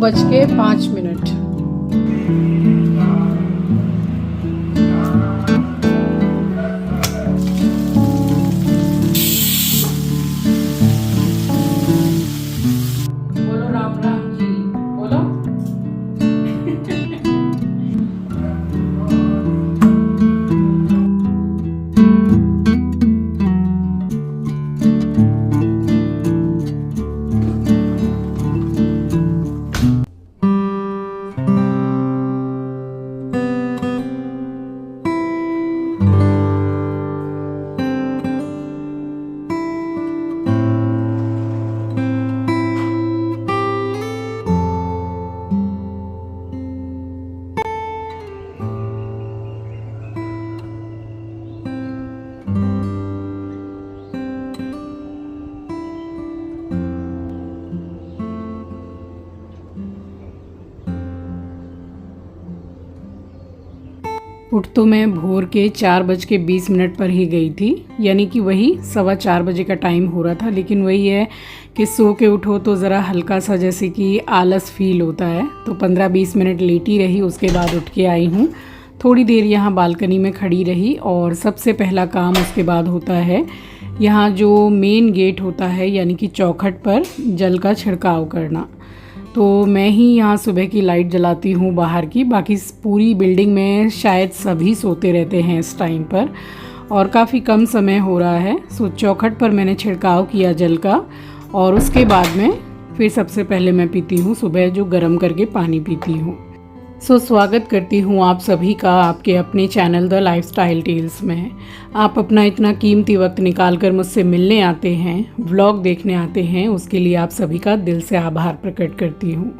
9:05। बोलो राम राम जी, बोलो। उठ तो मैं भोर के 4:20 पर ही गई थी, यानी कि वही 4:15 बजे का टाइम हो रहा था। लेकिन वही है कि सो के उठो तो ज़रा हल्का सा जैसे कि आलस फील होता है, तो 15-20 मिनट लेटी रही। उसके बाद उठ के आई हूँ, थोड़ी देर यहाँ बालकनी में खड़ी रही। और सबसे पहला काम उसके बाद होता है, यहाँ जो मेन गेट होता है यानी कि चौखट पर जल का छिड़काव करना। तो मैं ही यहाँ सुबह की लाइट जलाती हूँ बाहर की, बाकी पूरी बिल्डिंग में शायद सभी सोते रहते हैं इस टाइम पर, और काफ़ी कम समय हो रहा है। सो चौखट पर मैंने छिड़काव किया जल का, और उसके बाद में फिर सबसे पहले मैं पीती हूँ सुबह जो गर्म करके पानी पीती हूँ। सो स्वागत करती हूँ आप सभी का आपके अपने चैनल द लाइफस्टाइल टेल्स में। आप अपना इतना कीमती वक्त निकाल कर मुझसे मिलने आते हैं, व्लॉग देखने आते हैं, उसके लिए आप सभी का दिल से आभार प्रकट करती हूँ।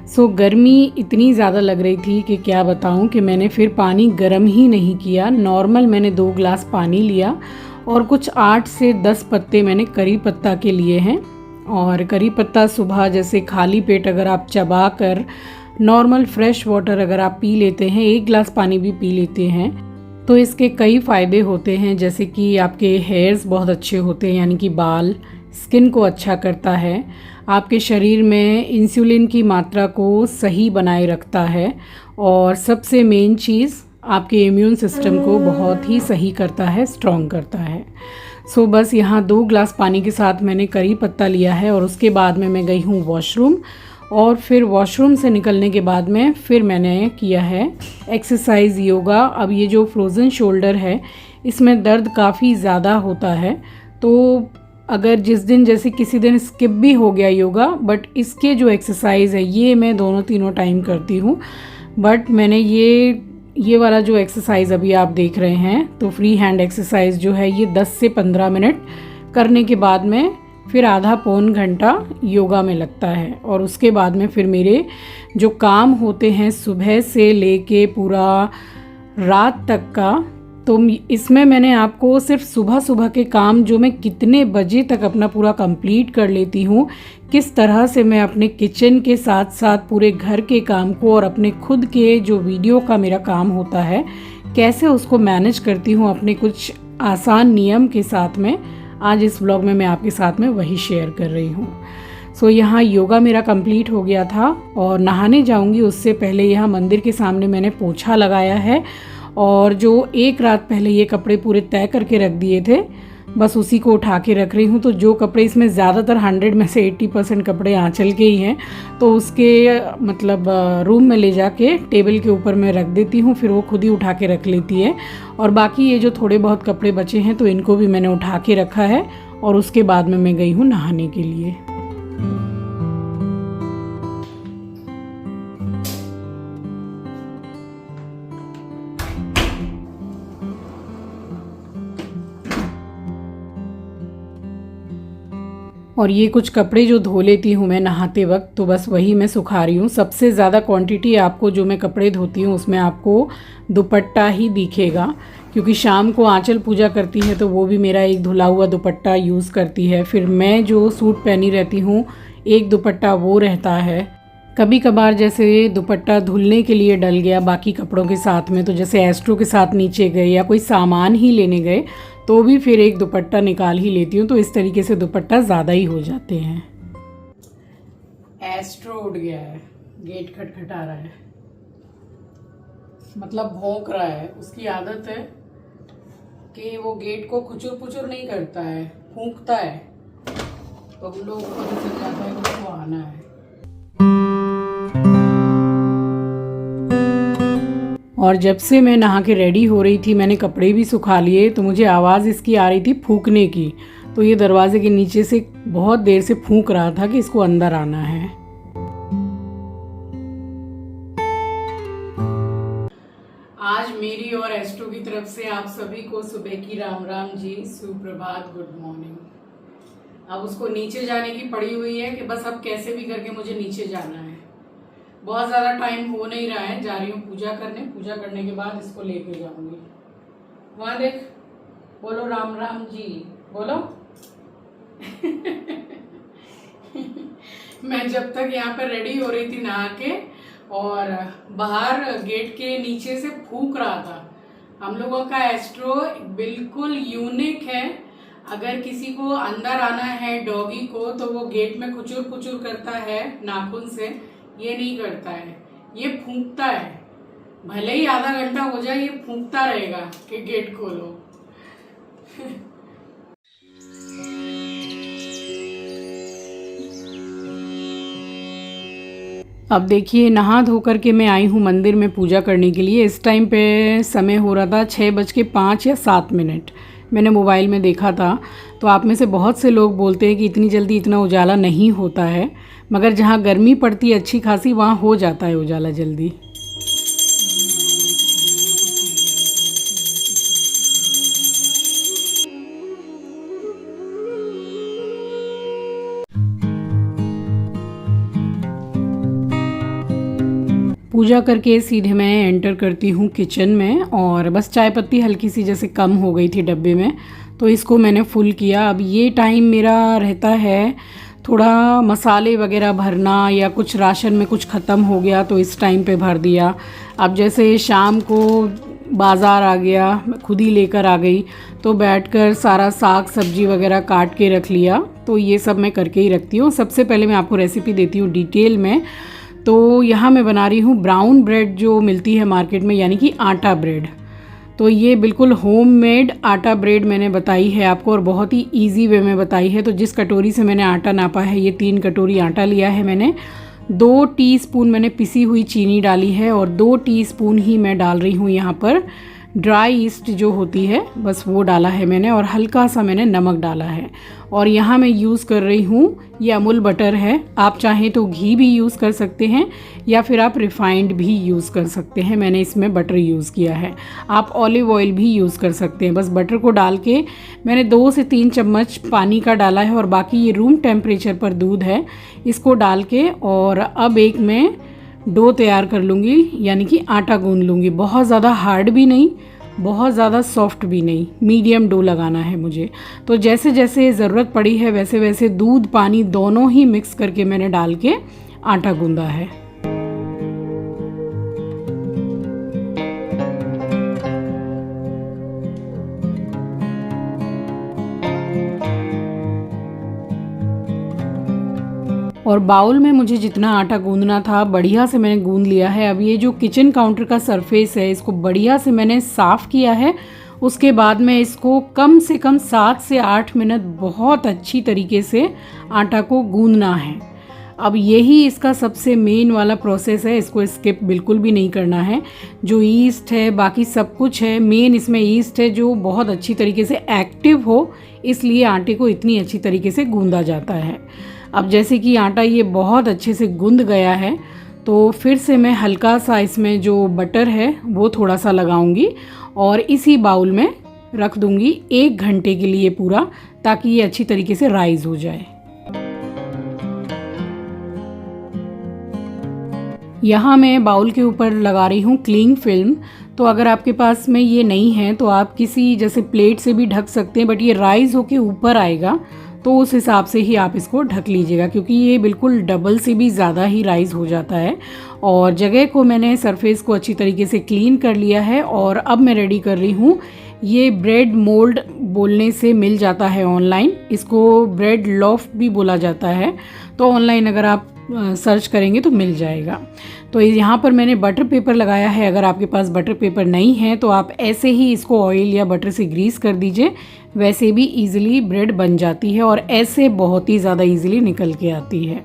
सो गर्मी इतनी ज़्यादा लग रही थी कि क्या बताऊँ कि मैंने फिर पानी गर्म ही नहीं किया। नॉर्मल मैंने 2 गिलास पानी लिया और कुछ 8 से 10 पत्ते मैंने करी पत्ता के लिए हैं। और करी पत्ता सुबह जैसे खाली पेट अगर आप चबा कर नॉर्मल फ्रेश वाटर अगर आप पी लेते हैं, 1 गिलास पानी भी पी लेते हैं, तो इसके कई फ़ायदे होते हैं। जैसे कि आपके हेयर्स बहुत अच्छे होते हैं, यानी कि बाल, स्किन को अच्छा करता है, आपके शरीर में इंसुलिन की मात्रा को सही बनाए रखता है, और सबसे मेन चीज़ आपके इम्यून सिस्टम को बहुत ही सही करता है, स्ट्रॉन्ग करता है। सो बस यहाँ 2 गिलास पानी के साथ मैंने करी पत्ता लिया है, और उसके बाद में मैं गई हूँ वॉशरूम। और फिर वॉशरूम से निकलने के बाद में फिर मैंने किया है एक्सरसाइज, योगा। अब ये जो फ्रोज़न शोल्डर है इसमें दर्द काफ़ी ज़्यादा होता है, तो अगर जिस दिन जैसे किसी दिन स्किप भी हो गया योगा, बट इसके जो एक्सरसाइज है ये मैं तीनों टाइम करती हूँ। बट मैंने ये वाला जो एक्सरसाइज अभी आप देख रहे हैं, तो फ्री हैंड एक्सरसाइज जो है ये 10 से 15 मिनट करने के बाद में फिर आधा पौन घंटा योगा में लगता है। और उसके बाद में फिर मेरे जो काम होते हैं सुबह से लेके पूरा रात तक का, तो इसमें मैंने आपको सिर्फ सुबह के काम जो मैं कितने बजे तक अपना पूरा कंप्लीट कर लेती हूँ, किस तरह से मैं अपने किचन के साथ साथ पूरे घर के काम को और अपने खुद के जो वीडियो का मेरा काम होता है कैसे उसको मैनेज करती हूँ अपने कुछ आसान नियम के साथ में, आज इस व्लॉग में मैं आपके साथ में वही शेयर कर रही हूँ। सो यहाँ योगा मेरा कंप्लीट हो गया था और नहाने जाऊँगी उससे पहले यहाँ मंदिर के सामने मैंने पोछा लगाया है, और जो एक रात पहले ये कपड़े पूरे तय करके रख दिए थे बस उसी को उठा के रख रही हूँ। तो जो कपड़े इसमें ज़्यादातर 100 में से 80% कपड़े आंचल के ही हैं, तो उसके मतलब रूम में ले जाके टेबल के ऊपर मैं रख देती हूँ, फिर वो खुद ही उठा के रख लेती है। और बाकी ये जो थोड़े बहुत कपड़े बचे हैं तो इनको भी मैंने उठा के रखा है, और उसके बाद में मैं गई हूँ नहाने के लिए। और ये कुछ कपड़े जो धो लेती हूँ मैं नहाते वक्त, तो बस वही मैं सुखा रही हूँ। सबसे ज़्यादा क्वांटिटी आपको जो मैं कपड़े धोती हूँ उसमें आपको दुपट्टा ही दिखेगा, क्योंकि शाम को आंचल पूजा करती है तो वो भी मेरा एक धुला हुआ दुपट्टा यूज़ करती है। फिर मैं जो सूट पहनी रहती हूँ एक दुपट्टा वो रहता है। कभी कभार जैसे दुपट्टा धुलने के लिए डल गया बाकी कपड़ों के साथ में, तो जैसे एस्ट्रो के साथ नीचे गए या कोई सामान ही लेने गए तो भी फिर एक दुपट्टा निकाल ही लेती हूँ, तो इस तरीके से दुपट्टा ज़्यादा ही हो जाते हैं। एस्ट्रो उठ गया है। गेट खटखटा रहा है, मतलब भौंक रहा है। उसकी आदत है कि वो गेट को खुचुर पुचुर नहीं करता है, फूंकता है, तो हम लोग को पता चल जाता है कि उसको आना है। और जब से मैं नहा के रेडी हो रही थी, मैंने कपड़े भी सुखा लिए, तो मुझे आवाज़ इसकी आ रही थी फूंकने की। तो ये दरवाजे के नीचे से बहुत देर से फूंक रहा था कि इसको अंदर आना है। आज मेरी और एस्ट्रो की तरफ से आप सभी को सुबह की राम राम जी, सुप्रभात, गुड मॉर्निंग। अब उसको नीचे जाने की पड़ी हुई है कि बस अब कैसे भी करके मुझे नीचे जाना है। बहुत ज़्यादा टाइम हो नहीं रहा है, जा रही हूँ पूजा करने। पूजा करने के बाद इसको लेके जाऊंगी। वहाँ देख, बोलो राम राम जी, बोलो। मैं जब तक यहाँ पर रेडी हो रही थी नहा के, और बाहर गेट के नीचे से फूंक रहा था। हम लोगों का एस्ट्रो बिल्कुल यूनिक है। अगर किसी को अंदर आना है डॉगी को, तो वो गेट में खुचुर पुचुर करता है नाखून से, ये नहीं करता है, ये फूंकता है। भले ही आधा घंटा हो जाए, ये फूंकता रहेगा कि गेट खोलो। अब देखिए, नहा धो कर के मैं आई हूँ मंदिर में पूजा करने के लिए। इस टाइम पे समय हो रहा था 6:05 या 7 मैंने मोबाइल में देखा था। तो आप में से बहुत से लोग बोलते हैं कि इतनी जल्दी इतना उजाला नहीं होता है, मगर जहाँ गर्मी पड़ती है अच्छी खासी, वहाँ हो जाता है उजाला जल्दी। पूजा करके सीधे मैं एंटर करती हूँ किचन में, और बस चाय पत्ती हल्की सी जैसे कम हो गई थी डब्बे में, तो इसको मैंने फुल किया। अब ये टाइम मेरा रहता है थोड़ा मसाले वगैरह भरना, या कुछ राशन में कुछ ख़त्म हो गया तो इस टाइम पे भर दिया। अब जैसे शाम को बाज़ार आ गया, मैं खुद ही लेकर आ गई, तो बैठकर सारा साग सब्जी वगैरह काट के रख लिया। तो ये सब मैं करके ही रखती हूँ। सबसे पहले मैं आपको रेसिपी देती हूँ डिटेल में। तो यहाँ मैं बना रही हूँ ब्राउन ब्रेड जो मिलती है मार्केट में, यानी कि आटा ब्रेड। तो ये बिल्कुल होममेड आटा ब्रेड मैंने बताई है आपको, और बहुत ही इजी वे में बताई है। तो जिस कटोरी से मैंने आटा नापा है, ये 3 कटोरी आटा लिया है मैंने। 2 टीस्पून मैंने पिसी हुई चीनी डाली है, और 2 टीस्पून ही मैं डाल रही हूँ यहाँ पर ड्राई ईस्ट जो होती है, बस वो डाला है मैंने, और हल्का सा मैंने नमक डाला है। और यहाँ मैं यूज़ कर रही हूँ, ये अमूल बटर है। आप चाहें तो घी भी यूज़ कर सकते हैं, या फिर आप रिफाइंड भी यूज़ कर सकते हैं। मैंने इसमें बटर यूज़ किया है। आप ऑलिव ऑयल भी यूज़ कर सकते हैं। बस बटर को डाल के मैंने 2 से 3 चम्मच पानी का डाला है, और बाकी ये रूम टेम्परेचर पर दूध है, इसको डाल के और अब एक मैं डो तैयार कर लूँगी, यानी कि आटा गूंद लूँगी। बहुत ज़्यादा हार्ड भी नहीं, बहुत ज़्यादा सॉफ्ट भी नहीं, मीडियम डो लगाना है मुझे। तो जैसे जैसे ज़रूरत पड़ी है वैसे वैसे दूध पानी दोनों ही मिक्स करके मैंने डाल के आटा गूंदा है। और बाउल में मुझे जितना आटा गूंदना था बढ़िया से मैंने गूंद लिया है। अब ये जो किचन काउंटर का सरफेस है, इसको बढ़िया से मैंने साफ़ किया है। उसके बाद में इसको कम से कम 7 से 8 मिनट बहुत अच्छी तरीके से आटा को गूंदना है। अब यही इसका सबसे मेन वाला प्रोसेस है, इसको स्किप बिल्कुल भी नहीं करना है। जो ईस्ट है, बाकी सब कुछ है, मेन इसमें ईस्ट है जो बहुत अच्छी तरीके से एक्टिव हो, इसलिए आटे को इतनी अच्छी तरीके से गूंदा जाता है। अब जैसे कि आटा ये बहुत अच्छे से गूंद गया है, तो फिर से मैं हल्का सा इसमें जो बटर है वो थोड़ा सा लगाऊंगी, और इसी बाउल में रख दूंगी 1 घंटे के लिए पूरा, ताकि ये अच्छी तरीके से राइज हो जाए। यहाँ मैं बाउल के ऊपर लगा रही हूँ क्लिंग फिल्म। तो अगर आपके पास में ये नहीं है तो आप किसी जैसे प्लेट से भी ढक सकते हैं, बट ये राइज होके ऊपर आएगा तो उस हिसाब से ही आप इसको ढक लीजिएगा, क्योंकि ये बिल्कुल डबल से भी ज़्यादा ही राइज हो जाता है। और जगह को मैंने सरफेस को अच्छी तरीके से क्लीन कर लिया है, और अब मैं रेडी कर रही हूँ। ये ब्रेड मोल्ड बोलने से मिल जाता है ऑनलाइन, इसको ब्रेड लॉफ भी बोला जाता है। तो ऑनलाइन अगर आप सर्च करेंगे तो मिल जाएगा। तो यहाँ पर मैंने बटर पेपर लगाया है। अगर आपके पास बटर पेपर नहीं है तो आप ऐसे ही इसको ऑयल या बटर से ग्रीस कर दीजिए, वैसे भी ईज़िली ब्रेड बन जाती है और ऐसे बहुत ही ज़्यादा ईज़िली निकल के आती है।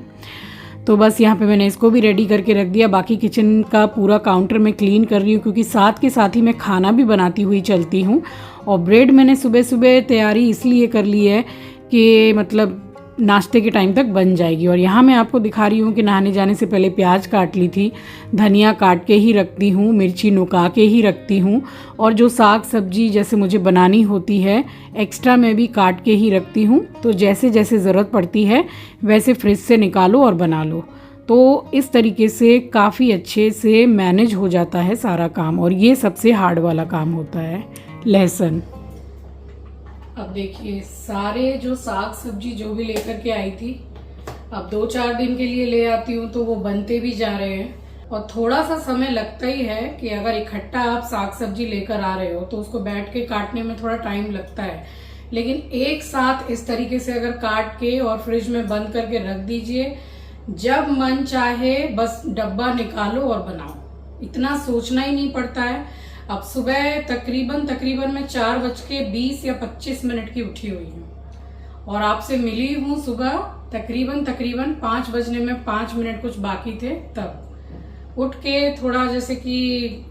तो बस यहाँ पे मैंने इसको भी रेडी करके रख दिया। बाकी किचन का पूरा काउंटर मैं क्लीन कर रही हूँ, क्योंकि साथ के साथ ही मैं खाना भी बनाती हुई चलती हूँ। और ब्रेड मैंने सुबह सुबह तैयारी इसलिए कर ली है कि मतलब नाश्ते के टाइम तक बन जाएगी। और यहाँ मैं आपको दिखा रही हूँ कि नहाने जाने से पहले प्याज काट ली थी, धनिया काट के ही रखती हूँ, मिर्ची नुका के ही रखती हूँ, और जो साग सब्जी जैसे मुझे बनानी होती है एक्स्ट्रा मैं भी काट के ही रखती हूँ। तो जैसे जैसे ज़रूरत पड़ती है वैसे फ्रिज से निकालो और बना लो। तो इस तरीके से काफ़ी अच्छे से मैनेज हो जाता है सारा काम। और ये सबसे हार्ड वाला काम होता है, लहसुन। अब देखिए सारे जो साग सब्जी जो भी लेकर के आई थी, अब 2-4 दिन के लिए ले आती हूँ तो वो बनते भी जा रहे हैं। और थोड़ा सा समय लगता ही है कि अगर इकट्ठा आप साग सब्जी लेकर आ रहे हो तो उसको बैठ के काटने में थोड़ा टाइम लगता है। लेकिन एक साथ इस तरीके से अगर काट के और फ्रिज में बंद करके रख दीजिए, जब मन चाहे बस डब्बा निकालो और बनाओ, इतना सोचना ही नहीं पड़ता है। अब सुबह तकरीबन मैं 4:20 या 25 की उठी हुई हूँ और आपसे मिली हूँ सुबह तकरीबन 5 बजने में 5 मिनट कुछ बाकी थे। तब उठ के थोड़ा जैसे कि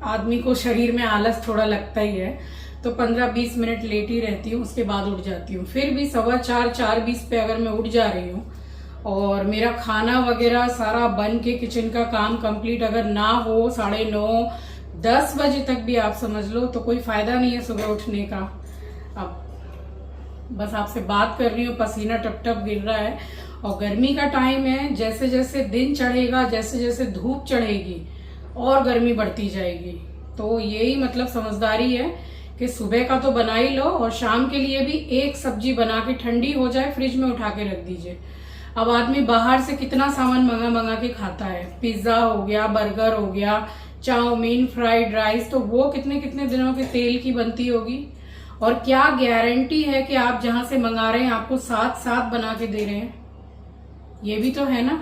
आदमी को शरीर में आलस थोड़ा लगता ही है, तो 15-20 मिनट लेट ही रहती हूँ, उसके बाद उठ जाती हूँ। फिर भी 4:15 पे अगर मैं उठ जा रही हूँ और मेरा खाना वगैरह सारा बन के किचन का काम कंप्लीट अगर ना हो 9:30-10 बजे तक भी आप समझ लो, तो कोई फायदा नहीं है सुबह उठने का। अब बस आपसे बात कर रही हूँ, पसीना टप टप गिर रहा है और गर्मी का टाइम है। जैसे जैसे दिन चढ़ेगा, जैसे जैसे धूप चढ़ेगी और गर्मी बढ़ती जाएगी। तो यही मतलब समझदारी है कि सुबह का तो बना ही लो और शाम के लिए भी एक सब्जी बना के ठंडी हो जाए फ्रिज में उठा के रख दीजिए। अब आदमी बाहर से कितना सामान मंगा के खाता है, पिज्जा हो गया, बर्गर हो गया, चाउमीन, फ्राइड राइस, तो वो कितने कितने दिनों के तेल की बनती होगी। और क्या गारंटी है कि आप जहां से मंगा रहे हैं आपको साथ साथ बना के दे रहे हैं, ये भी तो है ना।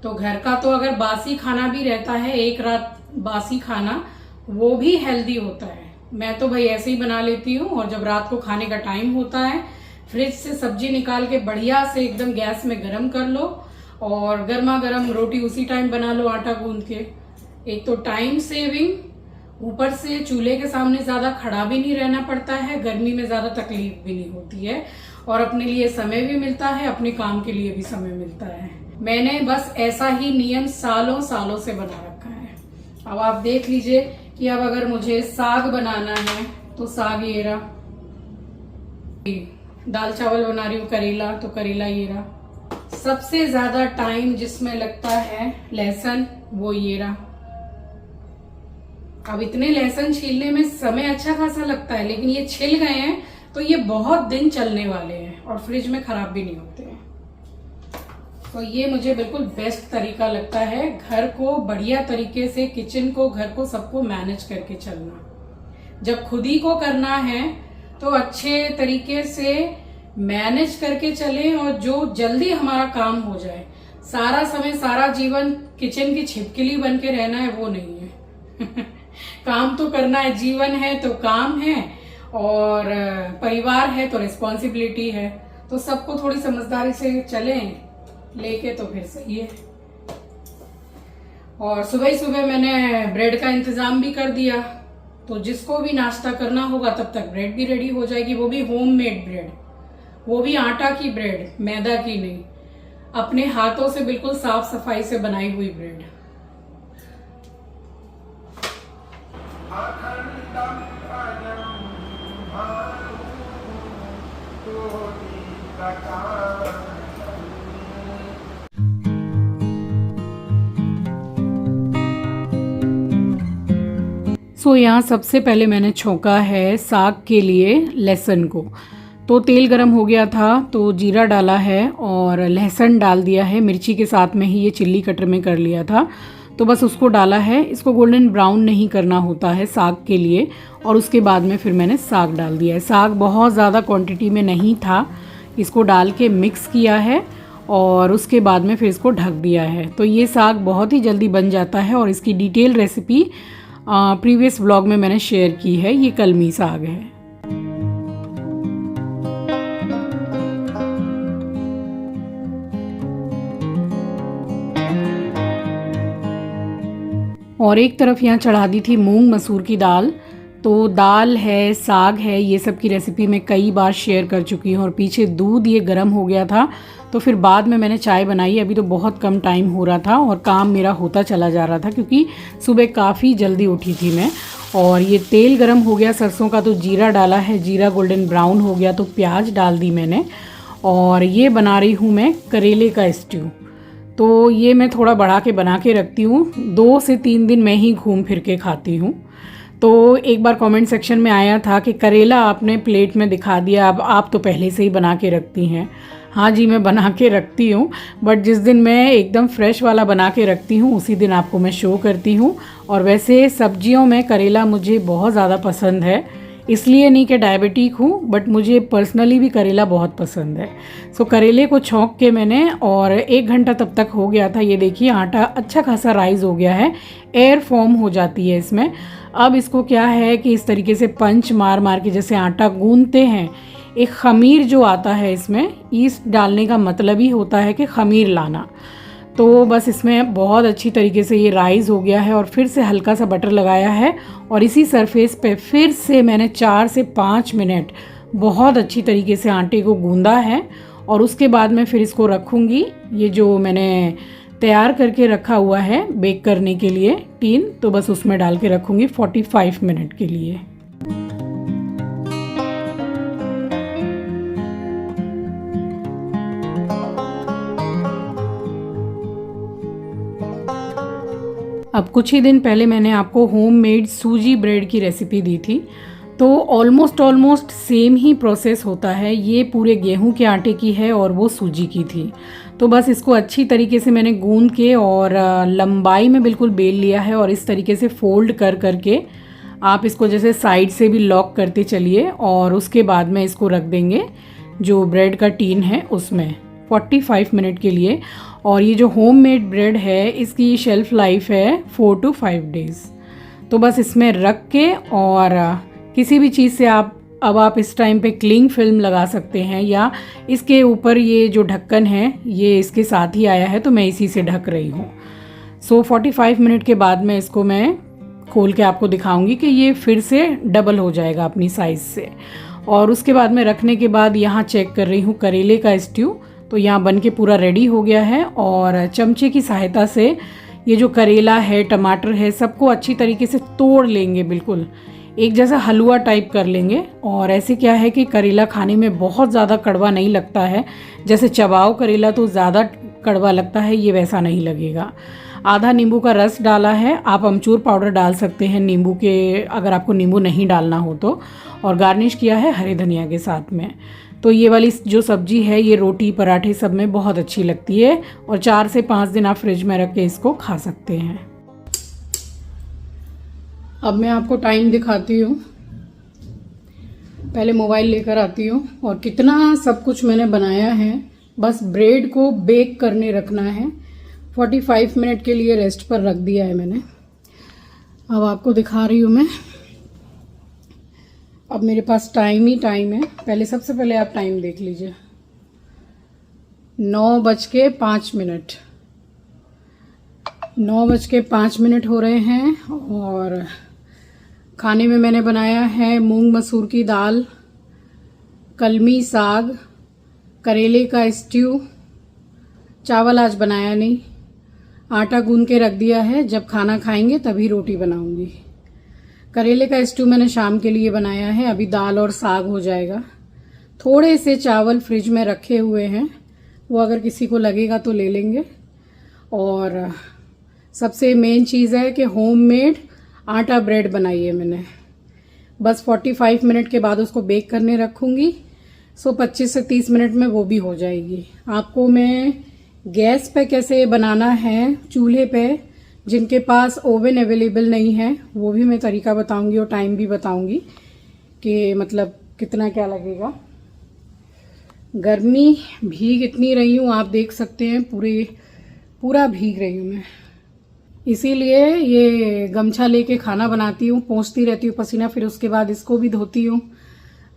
तो घर का तो अगर बासी खाना भी रहता है, एक रात बासी खाना, वो भी हेल्दी होता है। मैं तो भाई ऐसे ही बना लेती हूँ और जब रात को खाने का टाइम होता है फ्रिज से सब्जी निकाल के बढ़िया से एकदम गैस में गरम कर लो और गर्मा गर्म रोटी उसी टाइम बना लो आटा गूंद के। एक तो टाइम सेविंग, ऊपर से चूल्हे के सामने ज्यादा खड़ा भी नहीं रहना पड़ता है, गर्मी में ज्यादा तकलीफ भी नहीं होती है और अपने लिए समय भी मिलता है, अपने काम के लिए भी समय मिलता है। मैंने बस ऐसा ही नियम सालों सालों से बना रखा है। अब आप देख लीजिए कि अब अगर मुझे साग बनाना है तो साग ये रहा, दाल चावल बना रही हूँ करेला तो करेला ये रहा। सबसे ज्यादा टाइम जिसमें लगता है लहसुन, वो ये रहा। अब इतने लहसुन छीलने में समय अच्छा खासा लगता है, लेकिन ये छिल गए हैं तो ये बहुत दिन चलने वाले हैं और फ्रिज में खराब भी नहीं होते हैं। तो ये मुझे बिल्कुल बेस्ट तरीका लगता है घर को बढ़िया तरीके से, किचन को, घर को, सबको मैनेज करके चलना। जब खुद ही को करना है तो अच्छे तरीके से मैनेज करके चलें और जो जल्दी हमारा काम हो जाए। सारा समय सारा जीवन किचन की छिपकली बन के रहना है, वो नहीं है। काम तो करना है, जीवन है तो काम है और परिवार है तो रिस्पॉन्सिबिलिटी है। तो सबको थोड़ी समझदारी से चलें लेके तो फिर सही है। और सुबह ही सुबह मैंने ब्रेड का इंतजाम भी कर दिया, तो जिसको भी नाश्ता करना होगा तब तक ब्रेड भी रेडी हो जाएगी। वो भी होममेड ब्रेड, वो भी आटा की ब्रेड, मैदा की नहीं, अपने हाथों से बिल्कुल साफ सफाई से बनाई हुई ब्रेड। यहाँ सबसे पहले मैंने छोंका है साग के लिए लहसुन को। तो तेल गरम हो गया था तो जीरा डाला है और लहसुन डाल दिया है, मिर्ची के साथ में ही ये चिल्ली कटर में कर लिया था, तो बस उसको डाला है। इसको गोल्डन ब्राउन नहीं करना होता है साग के लिए। और उसके बाद में फिर मैंने साग डाल दिया है। साग बहुत ज़्यादा क्वांटिटी में नहीं था, इसको डाल के मिक्स किया है और उसके बाद में फिर इसको ढक दिया है। तो ये साग बहुत ही जल्दी बन जाता है और इसकी डिटेल रेसिपी प्रीवियस व्लॉग में मैंने शेयर की है। ये कलमी साग है। और एक तरफ यहाँ चढ़ा दी थी मूंग मसूर की दाल। तो दाल है, साग है, ये सब की रेसिपी मैं कई बार शेयर कर चुकी हूँ। और पीछे दूध ये गर्म हो गया था तो फिर बाद में मैंने चाय बनाई। अभी तो बहुत कम टाइम हो रहा था और काम मेरा होता चला जा रहा था क्योंकि सुबह काफ़ी जल्दी उठी थी मैं। और ये तेल गर्म हो गया सरसों का, तो जीरा डाला है, जीरा गोल्डन ब्राउन हो गया तो प्याज डाल दी मैंने। और ये बना रही हूँ मैं करेले का स्ट्यू। तो ये मैं थोड़ा बढ़ा के बना के रखती हूँ, 2 से 3 दिन मैं ही घूम फिर के खाती हूँ। तो एक बार कमेंट सेक्शन में आया था कि करेला आपने प्लेट में दिखा दिया, अब आप तो पहले से ही बना के रखती हैं। हाँ जी, मैं बना के रखती हूँ, बट जिस दिन मैं एकदम फ्रेश वाला बना के रखती हूँ उसी दिन आपको मैं शो करती हूँ। और वैसे सब्जियों में करेला मुझे बहुत ज़्यादा पसंद है, इसलिए नहीं कि डायबिटिक हूँ, बट मुझे पर्सनली भी करेला बहुत पसंद है। सो करेले को छौंक के मैंने और 1 घंटा तब तक हो गया था। ये देखिए आटा अच्छा खासा राइज हो गया है, एयर फॉर्म हो जाती है इसमें। अब इसको क्या है कि इस तरीके से पंच मार मार के जैसे आटा गूंदते हैं, एक खमीर जो आता है इसमें, ईस्ट डालने का मतलब ही होता है कि खमीर लाना। तो बस इसमें बहुत अच्छी तरीके से ये राइज़ हो गया है और फिर से हल्का सा बटर लगाया है और इसी सरफेस पे फिर से मैंने 4 से 5 मिनट बहुत अच्छी तरीके से आटे को गूंदा है। और उसके बाद में फिर इसको रखूँगी, ये जो मैंने तैयार करके रखा हुआ है बेक करने के लिए टीन, तो बस उसमें डाल के रखूँगी 45 मिनट के लिए। अब कुछ ही दिन पहले मैंने आपको होममेड सूजी ब्रेड की रेसिपी दी थी, तो ऑलमोस्ट सेम ही प्रोसेस होता है। ये पूरे गेहूं के आटे की है और वो सूजी की थी। तो बस इसको अच्छी तरीके से मैंने गूंद के और लंबाई में बिल्कुल बेल लिया है और इस तरीके से फोल्ड कर करके आप इसको जैसे साइड से भी लॉक करते चलिए। और उसके बाद में इसको रख देंगे जो ब्रेड का टीन है उसमें 45 मिनट के लिए। और ये जो होममेड ब्रेड है इसकी शेल्फ़ लाइफ है 4 to 5 डेज़। तो बस इसमें रख के और किसी भी चीज़ से आप इस टाइम पे क्लिंग फिल्म लगा सकते हैं, या इसके ऊपर ये जो ढक्कन है ये इसके साथ ही आया है तो मैं इसी से ढक रही हूँ। सो 45 मिनट के बाद में इसको मैं खोल के आपको दिखाऊंगी कि ये फिर से डबल हो जाएगा अपनी साइज़ से। और उसके बाद में रखने के बाद यहाँ चेक कर रही हूँ करेले का स्ट्यू, तो यहाँ बन के पूरा रेडी हो गया है। और चमचे की सहायता से ये जो करेला है, टमाटर है, सबको अच्छी तरीके से तोड़ लेंगे, बिल्कुल एक जैसा हलवा टाइप कर लेंगे। और ऐसे क्या है कि करेला खाने में बहुत ज़्यादा कड़वा नहीं लगता है, जैसे चबाओ करेला तो ज़्यादा कड़वा लगता है, ये वैसा नहीं लगेगा। आधा नींबू का रस डाला है, आप अमचूर पाउडर डाल सकते हैं नींबू के, अगर आपको नींबू नहीं डालना हो तो। और गार्निश किया है हरे धनिया के साथ में। तो ये वाली जो सब्जी है ये रोटी पराठे सब में बहुत अच्छी लगती है और 4 से 5 दिन आप फ्रिज में रख के इसको खा सकते हैं। अब मैं आपको टाइम दिखाती हूँ, पहले मोबाइल लेकर आती हूँ और कितना सब कुछ मैंने बनाया है। बस ब्रेड को बेक करने रखना है, 45 मिनट के लिए रेस्ट पर रख दिया है मैंने। अब आपको दिखा रही हूँ मैं। अब मेरे पास टाइम ही टाइम है, पहले सबसे पहले आप टाइम देख लीजिए, 9:05। 9:05 हो रहे हैं। और खाने में मैंने बनाया है मूंग मसूर की दाल, कलमी साग, करेले का स्ट्यू। चावल आज बनाया नहीं, आटा गूंद के रख दिया है, जब खाना खाएंगे तभी रोटी बनाऊंगी। करेले का स्ट्यू मैंने शाम के लिए बनाया है, अभी दाल और साग हो जाएगा। थोड़े से चावल फ्रिज में रखे हुए हैं, वो अगर किसी को लगेगा तो ले लेंगे। और सबसे मेन चीज़ है कि होममेड आटा ब्रेड बनाई है मैंने। बस 45 मिनट के बाद उसको बेक करने रखूँगी। 25 से 30 मिनट में वो भी हो जाएगी। आपको मैं गैस पे कैसे बनाना है, चूल्हे पे, जिनके पास ओवन अवेलेबल नहीं है वो भी मैं तरीका बताऊंगी और टाइम भी बताऊंगी कि मतलब कितना क्या लगेगा। गर्मी भीग इतनी रही हूँ, आप देख सकते हैं पूरा भीग रही हूँ मैं। इसीलिए ये गमछा लेके खाना बनाती हूँ, पोंछती रहती हूँ पसीना, फिर उसके बाद इसको भी धोती हूँ।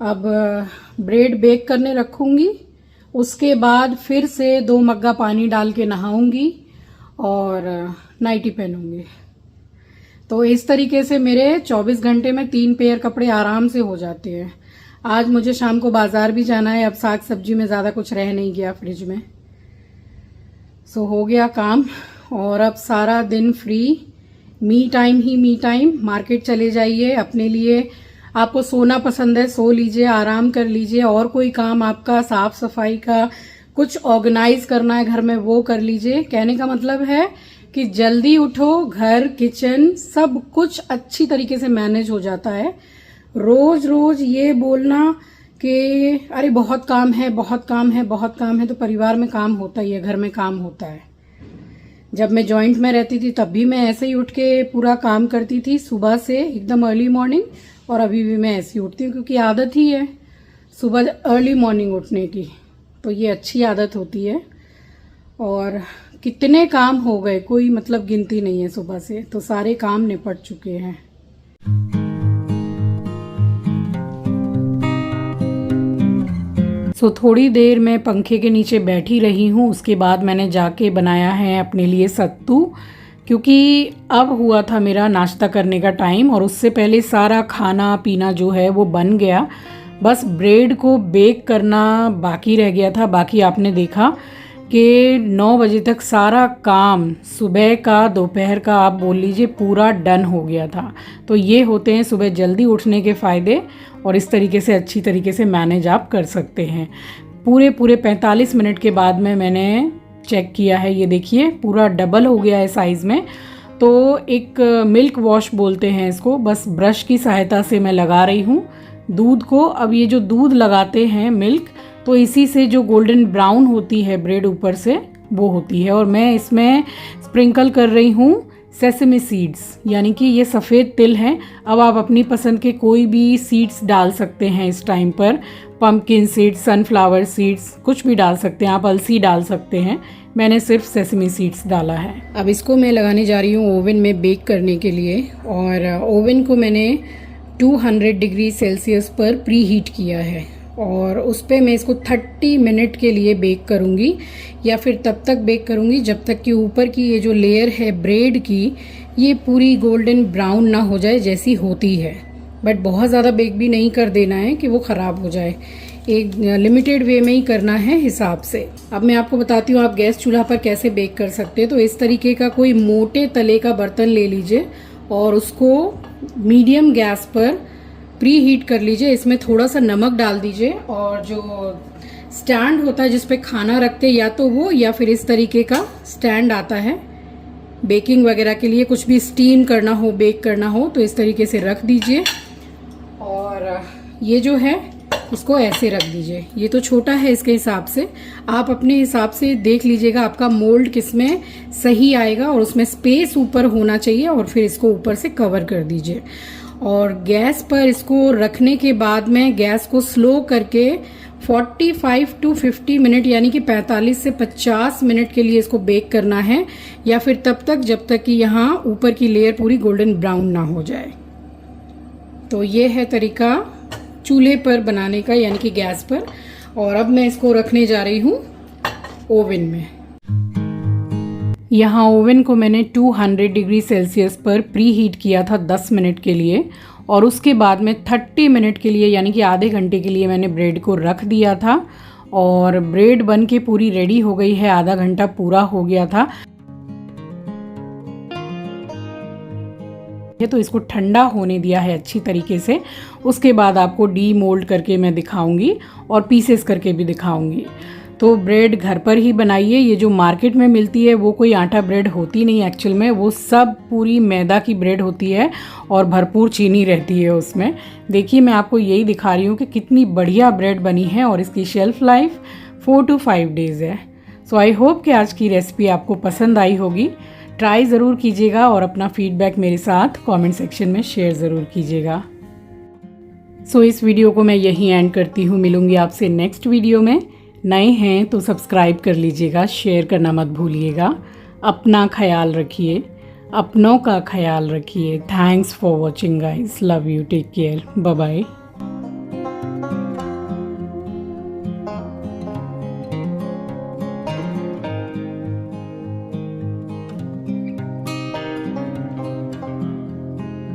अब ब्रेड बेक करने रखूँगी, उसके बाद फिर से 2 मग्गा पानी डाल के नहाऊँगी और नाइटी पहनूँगी। तो इस तरीके से मेरे 24 घंटे में 3 पेयर कपड़े आराम से हो जाते हैं। आज मुझे शाम को बाजार भी जाना है, अब साग सब्जी में ज़्यादा कुछ रह नहीं गया फ्रिज में। सो हो गया काम और अब सारा दिन फ्री, मी टाइम ही मी टाइम। मार्केट चले जाइए अपने लिए, आपको सोना पसंद है सो लीजिए, आराम कर लीजिए, और कोई काम आपका साफ सफाई का कुछ ऑर्गेनाइज करना है घर में वो कर लीजिए। कहने का मतलब है कि जल्दी उठो, घर किचन सब कुछ अच्छी तरीके से मैनेज हो जाता है। रोज रोज ये बोलना कि अरे बहुत काम है बहुत काम है बहुत काम है, तो परिवार में काम होता ही है, घर में काम होता है। जब मैं जॉइंट में रहती थी तब भी मैं ऐसे ही उठ के पूरा काम करती थी सुबह से एकदम अर्ली मॉर्निंग, और अभी भी मैं ऐसे ही उठती हूँ क्योंकि आदत ही है सुबह अर्ली मॉर्निंग उठने की, तो ये अच्छी आदत होती है। और कितने काम हो गए कोई मतलब गिनती नहीं है, सुबह से तो सारे काम निपट चुके हैं। सो थोड़ी देर मैं पंखे के नीचे बैठी रही हूँ, उसके बाद मैंने जाके बनाया है अपने लिए सत्तू, क्योंकि अब हुआ था मेरा नाश्ता करने का टाइम और उससे पहले सारा खाना पीना जो है वो बन गया। बस ब्रेड को बेक करना बाकी रह गया था। बाकी आपने देखा कि 9 बजे तक सारा काम सुबह का दोपहर का आप बोल लीजिए पूरा डन हो गया था। तो ये होते हैं सुबह जल्दी उठने के फ़ायदे, और इस तरीके से अच्छी तरीके से मैनेज आप कर सकते हैं। पूरे 45 मिनट के बाद में मैंने चेक किया है, ये देखिए पूरा डबल हो गया है साइज़ में। तो एक मिल्क वॉश बोलते हैं इसको, बस ब्रश की सहायता से मैं लगा रही हूँ दूध को। अब ये जो दूध लगाते हैं मिल्क, तो इसी से जो गोल्डन ब्राउन होती है ब्रेड ऊपर से वो होती है। और मैं इसमें स्प्रिंकल कर रही हूँ सेसमी सीड्स, यानी कि ये सफ़ेद तिल हैं। अब आप अपनी पसंद के कोई भी सीड्स डाल सकते हैं इस टाइम पर, पम्पकिन सीड्स, सनफ्लावर सीड्स, कुछ भी डाल सकते हैं आप, अलसी डाल सकते हैं। मैंने सिर्फ सेसमी सीड्स डाला है। अब इसको मैं लगाने जा रही हूँ ओवन में बेक करने के लिए, और ओवन को मैंने 200 डिग्री सेल्सियस पर प्री हीट किया है, और उस पर मैं इसको 30 मिनट के लिए बेक करूँगी, या फिर तब तक बेक करूँगी जब तक कि ऊपर की ये जो लेयर है ब्रेड की ये पूरी गोल्डन ब्राउन ना हो जाए जैसी होती है। बट बहुत ज़्यादा बेक भी नहीं कर देना है कि वो ख़राब हो जाए, एक लिमिटेड वे में ही करना है हिसाब से। अब मैं आपको बताती हूँ आप गैस चूल्हा पर कैसे बेक कर सकते हैं। तो इस तरीके का कोई मोटे तले का बर्तन ले लीजिए और उसको मीडियम गैस पर प्री हीट कर लीजिए। इसमें थोड़ा सा नमक डाल दीजिए, और जो स्टैंड होता है जिस पे खाना रखते हैं, या तो वो या फिर इस तरीके का स्टैंड आता है बेकिंग वगैरह के लिए, कुछ भी स्टीम करना हो बेक करना हो तो इस तरीके से रख दीजिए। और ये जो है इसको ऐसे रख दीजिए। ये तो छोटा है, इसके हिसाब से आप अपने हिसाब से देख लीजिएगा आपका मोल्ड किसमें सही आएगा, और उसमें स्पेस ऊपर होना चाहिए, और फिर इसको ऊपर से कवर कर दीजिए। और गैस पर इसको रखने के बाद में गैस को स्लो करके 45 to 50 मिनट यानी कि 45 से 50 मिनट के लिए इसको बेक करना है, या फिर तब तक जब तक कि यहाँ ऊपर की लेयर पूरी गोल्डन ब्राउन ना हो जाए। तो ये है तरीका चूल्हे पर बनाने का, यानी कि गैस पर। और अब मैं इसको रखने जा रही हूँ ओवन में। यहाँ ओवन को मैंने 200 डिग्री सेल्सियस पर प्री हीट किया था 10 मिनट के लिए, और उसके बाद में 30 मिनट के लिए यानी कि आधे घंटे के लिए मैंने ब्रेड को रख दिया था। और ब्रेड बन के पूरी रेडी हो गई है, आधा घंटा पूरा हो गया था। तो इसको ठंडा होने दिया है अच्छी तरीके से। उसके बाद आपको डी मोल्ड करके मैं दिखाऊंगी और पीसेस करके भी दिखाऊंगी। तो ब्रेड घर पर ही बनाइए। ये जो मार्केट में मिलती है वो कोई आटा ब्रेड होती नहीं, एक्चुअल में वो सब पूरी मैदा की ब्रेड होती है और भरपूर चीनी रहती है उसमें। देखिए मैं आपको यही दिखा रही हूँ कि कितनी बढ़िया ब्रेड बनी है, और इसकी शेल्फ लाइफ 4 to 5 डेज़ है। सो आई होप कि आज की रेसिपी आपको पसंद आई होगी। ट्राई ज़रूर कीजिएगा और अपना फीडबैक मेरे साथ कमेंट सेक्शन में शेयर ज़रूर कीजिएगा। सो इस वीडियो को मैं यहीं एंड करती हूँ। मिलूँगी आपसे नेक्स्ट वीडियो में। नए हैं तो सब्सक्राइब कर लीजिएगा, शेयर करना मत भूलिएगा। अपना ख्याल रखिए, अपनों का ख्याल रखिए। Thanks for watching guys, love you, take care, bye bye.